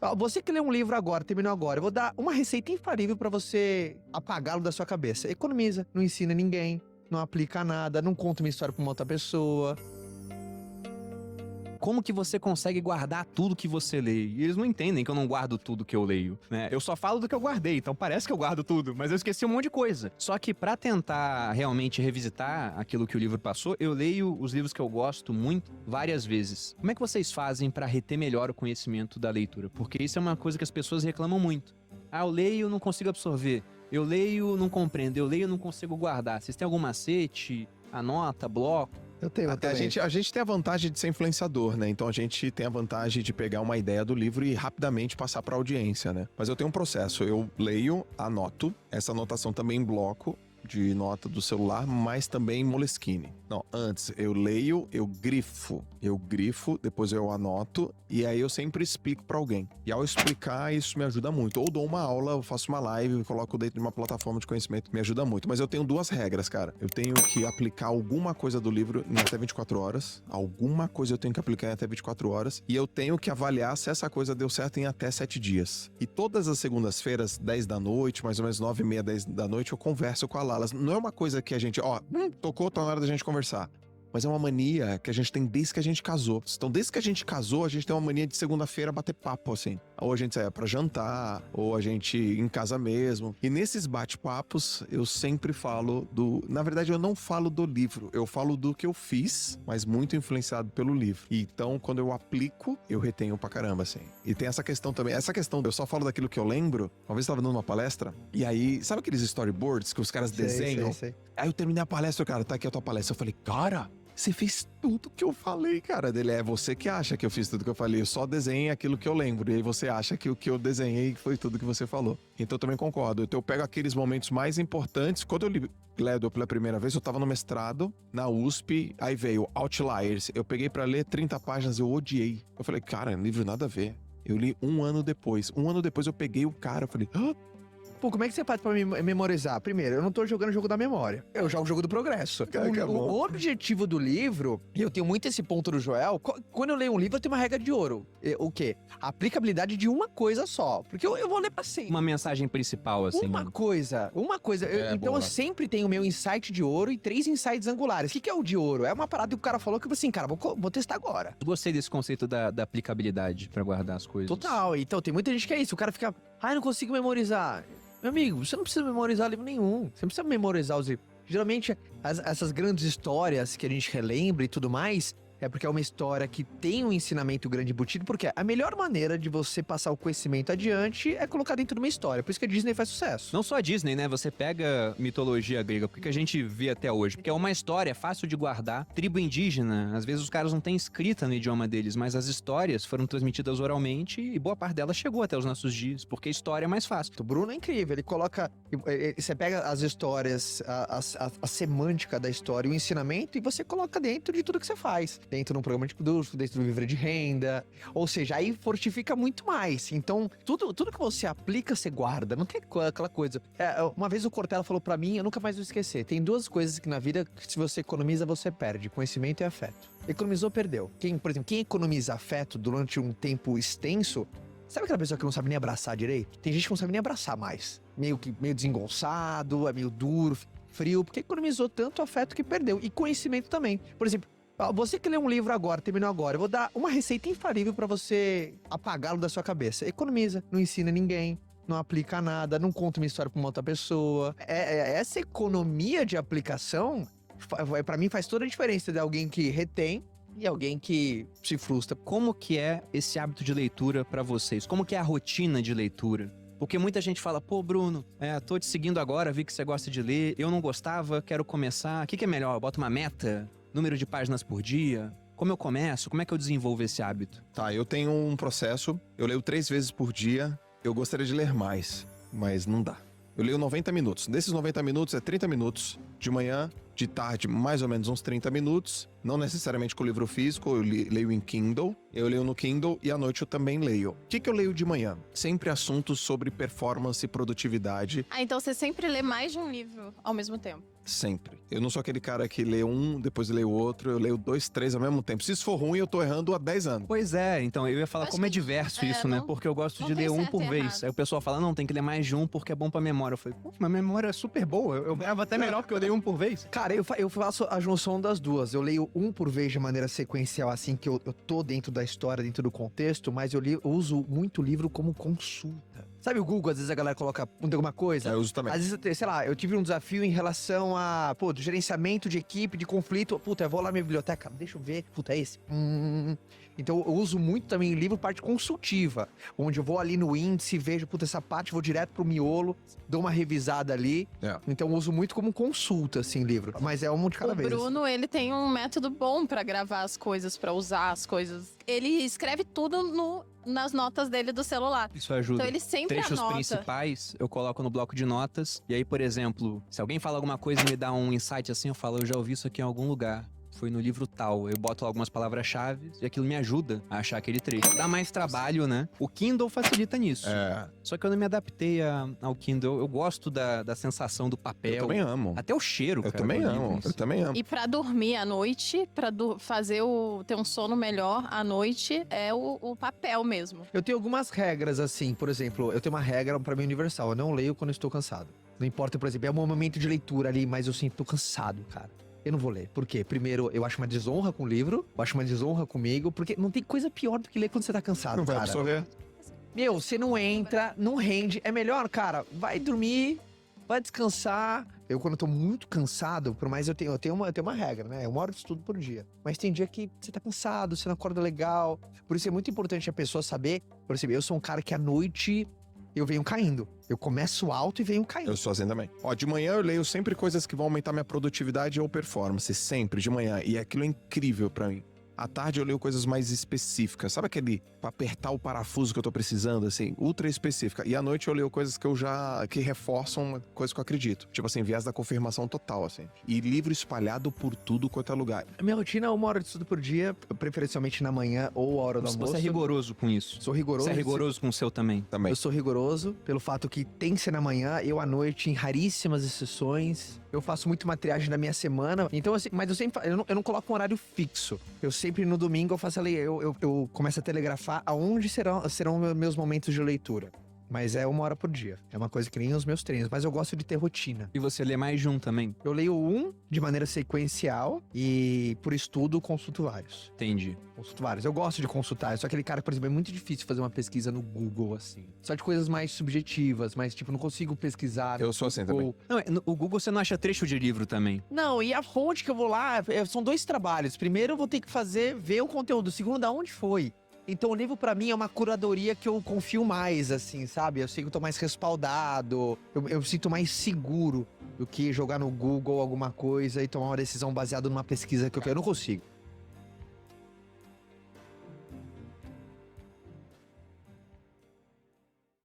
Ó, você que lê um livro agora, terminou agora, eu vou dar uma receita infalível pra você apagá-lo da sua cabeça. Economiza, não ensina ninguém, não aplica nada, não conta uma história pra uma outra pessoa. Como que você consegue guardar tudo que você lê? E eles não entendem que eu não guardo tudo que eu leio, né? Eu só falo do que eu guardei, então parece que eu guardo tudo, mas eu esqueci um monte de coisa. Só que pra tentar realmente revisitar aquilo que o livro passou, eu leio os livros que eu gosto muito várias vezes. Como é que vocês fazem pra reter melhor o conhecimento da leitura? Porque isso é uma coisa que as pessoas reclamam muito. Ah, eu leio, não consigo absorver. Eu leio, não compreendo. Eu leio, não consigo guardar. Vocês têm algum macete? Anota, bloco? Eu tenho, A gente tem a vantagem de ser influenciador, né? Então a gente tem a vantagem de pegar uma ideia do livro e rapidamente passar pra audiência, né? Mas eu tenho um processo, eu leio, anoto, essa anotação também em bloco de nota do celular, mas também em Moleskine. Não, antes eu leio, eu grifo, depois eu anoto e aí eu sempre explico pra alguém. E ao explicar, isso me ajuda muito. Ou dou uma aula, eu faço uma live, coloco dentro de uma plataforma de conhecimento, me ajuda muito. Mas eu tenho duas regras, cara. Eu tenho que aplicar alguma coisa do livro em até 24 horas. Alguma coisa eu tenho que aplicar em até 24 horas. E eu tenho que avaliar se essa coisa deu certo em até 7 dias. E todas as segundas-feiras, 10 da noite, mais ou menos 9h30, 10 da noite, eu converso com a Lalas. Não é uma coisa que a gente, tocou, tá na hora da gente conversar. Mas é uma mania que a gente tem desde que a gente casou. Então, desde que a gente casou, a gente tem uma mania de segunda-feira bater papo, assim. Ou a gente saia pra jantar, ou a gente em casa mesmo. E nesses bate-papos, eu sempre falo do... Na verdade, eu não falo do livro. Eu falo do que eu fiz, mas muito influenciado pelo livro. E então, quando eu aplico, eu retenho pra caramba, assim. E tem essa questão também. Essa questão, eu só falo daquilo que eu lembro. Uma vez eu tava dando uma palestra, e aí... Sabe aqueles storyboards que os caras desenham? Sei. Aí eu terminei a palestra, cara, tá aqui a tua palestra. Eu falei, cara... Você fez tudo que eu falei, cara. Dele é você que acha que eu fiz tudo que eu falei. Eu só desenhei aquilo que eu lembro. E aí você acha que o que eu desenhei foi tudo que você falou. Então eu também concordo. Então eu pego aqueles momentos mais importantes. Quando eu li Glédio pela primeira vez, eu tava no mestrado, na USP. Aí veio Outliers. Eu peguei pra ler 30 páginas, eu odiei. Eu falei, cara, livro nada a ver. Eu li um ano depois. Um ano depois eu peguei o cara, eu falei... Pô, como é que você faz pra memorizar? Primeiro, eu não tô jogando o jogo da memória. Eu jogo o jogo do progresso. Cara, que é bom. O objetivo do livro, e eu tenho muito esse ponto do Joel, quando eu leio um livro, eu tenho uma regra de ouro. O quê? A aplicabilidade de uma coisa só. Porque eu vou ler pra sempre. Uma mensagem principal, assim. Uma coisa. Então boa. eu sempre tenho o meu insight de ouro e 3 insights angulares. O que é o de ouro? É uma parada que o cara falou que eu falei assim, cara, vou testar agora. Gostei desse conceito da aplicabilidade pra guardar as coisas. Total. Então tem muita gente que é isso. O cara fica, não consigo memorizar. Meu amigo, você não precisa memorizar livro nenhum. Você não precisa memorizar os livros. Geralmente, essas grandes histórias que a gente relembra e tudo mais, é porque é uma história que tem um ensinamento grande embutido, porque a melhor maneira de você passar o conhecimento adiante é colocar dentro de uma história. Por isso que a Disney faz sucesso. Não só a Disney, né? Você pega mitologia grega, o que a gente vê até hoje? Porque é uma história fácil de guardar. Tribo indígena, às vezes os caras não têm escrita no idioma deles, mas as histórias foram transmitidas oralmente e boa parte delas chegou até os nossos dias, porque a história é mais fácil. O Bruno é incrível, ele coloca... Você pega as histórias, a semântica da história, o ensinamento, e você coloca dentro de tudo que você faz. Dentro de um programa de curso, dentro do livro de renda. Ou seja, aí fortifica muito mais. Então, tudo que você aplica, você guarda. Não tem aquela coisa. Uma vez o Cortella falou pra mim, eu nunca mais vou esquecer. Tem 2 coisas que na vida, que se você economiza, você perde. Conhecimento e afeto. Economizou, perdeu. Por exemplo, quem economiza afeto durante um tempo extenso... Sabe aquela pessoa que não sabe nem abraçar direito? Tem gente que não sabe nem abraçar mais. Meio desengonçado, é meio duro, frio. Porque economizou tanto afeto que perdeu. E conhecimento também. Por exemplo... Você que lê um livro agora, terminou agora, eu vou dar uma receita infalível pra você apagá-lo da sua cabeça. Economiza, não ensina ninguém, não aplica nada, não conta uma história pra uma outra pessoa. Essa economia de aplicação, pra mim, faz toda a diferença de alguém que retém e alguém que se frustra. Como que é esse hábito de leitura pra vocês? Como que é a rotina de leitura? Porque muita gente fala, pô, Bruno, tô te seguindo agora, vi que você gosta de ler, eu não gostava, quero começar. O que é melhor? Eu boto uma meta? Número de páginas por dia? Como eu começo? Como é que eu desenvolvo esse hábito? Tá, eu tenho um processo, eu leio 3 vezes por dia, eu gostaria de ler mais, mas não dá. Eu leio 90 minutos. Desses 90 minutos é 30 minutos de manhã, de tarde mais ou menos uns 30 minutos, não necessariamente com o livro físico, eu leio em Kindle, eu leio no Kindle e à noite eu também leio. O que eu leio de manhã? Sempre assuntos sobre performance e produtividade. Então você sempre lê mais de um livro ao mesmo tempo? Sempre. Eu não sou aquele cara que lê um, depois lê o outro, eu leio 2, 3 ao mesmo tempo. Se isso for ruim, eu tô errando há 10 anos. Pois é, então eu ia falar Acho como é que- diverso isso, né? não- Porque eu gosto não de tem ler um certo por e vez. errado. Aí o pessoal fala, não, tem que ler mais de um porque é bom pra memória. Eu falei, pô, minha memória é super boa. Eu gravo até melhor porque eu leio um por vez. Cara, eu faço a junção das duas. Eu leio um por vez de maneira sequencial, assim, que eu tô dentro da história, dentro do contexto, mas eu uso muito livro como consulta. Sabe o Google, às vezes a galera coloca alguma coisa? Eu uso também. Às vezes, sei lá, eu tive um desafio em relação a, do gerenciamento de equipe, de conflito. Puta, eu vou lá na minha biblioteca, deixa eu ver. Puta, é esse. Então, eu uso muito também livro parte consultiva, onde eu vou ali no índice, vejo, puta, essa parte, vou direto pro miolo, dou uma revisada ali. É. Então, eu uso muito como consulta, assim, livro. Mas é um de cada O vez. Bruno, ele tem um método bom pra gravar as coisas, pra usar as coisas. Ele escreve tudo nas notas dele do celular. Isso ajuda. Então ele sempre Trechos anota. principais eu coloco no bloco de notas. E aí, por exemplo, se alguém fala alguma coisa e me dá um insight assim, eu falo, eu já ouvi isso aqui em algum lugar. Foi no livro tal. Eu boto lá algumas palavras-chave e aquilo me ajuda a achar aquele trecho. Dá mais trabalho, né? O Kindle facilita nisso. É, Só que eu não me adaptei ao Kindle. Eu gosto da sensação do papel. eu também amo. Até o cheiro, Eu cara, também do livro amo, em si. eu também amo. E pra dormir à noite, pra fazer ter um sono melhor à noite, é o papel mesmo. Eu tenho algumas regras, assim, por exemplo, eu tenho uma regra pra mim universal, eu não leio quando eu estou cansado. Não importa, por exemplo, é um momento de leitura ali, mas eu sinto cansado, cara. Eu não vou ler. Por quê? Primeiro, eu acho uma desonra com o livro, eu acho uma desonra comigo, porque não tem coisa pior do que ler quando você tá cansado, Não vai cara. absorver. Meu, você não entra, não rende. É melhor, cara, vai dormir, vai descansar. Eu, quando eu tô muito cansado, por mais eu tenho uma regra, né? É 1 hora de estudo por dia. Mas tem dia que você tá cansado, você não acorda legal. Por isso é muito importante a pessoa saber. Por exemplo, eu sou um cara que à noite eu venho caindo. Eu começo alto e venho caindo. Eu sou assim também. Ó, de manhã eu leio sempre coisas que vão aumentar minha produtividade ou performance. Sempre, de manhã. E aquilo é incrível pra mim. À tarde eu leio coisas mais específicas. Sabe aquele pra apertar o parafuso que eu tô precisando, assim? Ultra específica. E à noite eu leio coisas que reforçam uma coisa que eu acredito. Tipo assim, viés da confirmação total, assim. E livro espalhado por tudo quanto é lugar. A minha rotina é 1 hora de estudo por dia, preferencialmente na manhã ou a hora do almoço. Você é rigoroso com isso. Sou rigoroso. Você é rigoroso com o seu também. Também. Eu sou rigoroso pelo fato que tem que ser na manhã, eu à noite, em raríssimas exceções. Eu faço muito uma triagem da minha semana. Então, assim, mas eu sempre eu não coloco um horário fixo. Eu sempre no domingo eu faço ali, eu começo a telegrafar aonde serão meus momentos de leitura. Mas é 1 hora por dia. É uma coisa que nem os meus treinos, mas eu gosto de ter rotina. E você lê mais de um também. Eu leio um de maneira sequencial e, por estudo, consulto vários. Entendi. Consulto vários. Eu gosto de consultar. Eu sou aquele cara que, por exemplo, é muito difícil fazer uma pesquisa no Google, assim. Só de coisas mais subjetivas, mas, tipo, não consigo pesquisar. Eu sou assim também. Não, no Google você não acha trecho de livro também. Não, e a fonte que eu vou lá, são 2 trabalhos. Primeiro eu vou ter que ver o conteúdo. Segundo, da onde foi. Então o livro pra mim é uma curadoria que eu confio mais, assim, sabe? Eu sei que eu tô mais respaldado, eu me sinto mais seguro do que jogar no Google alguma coisa e tomar uma decisão baseada numa pesquisa que eu quero. Eu não consigo.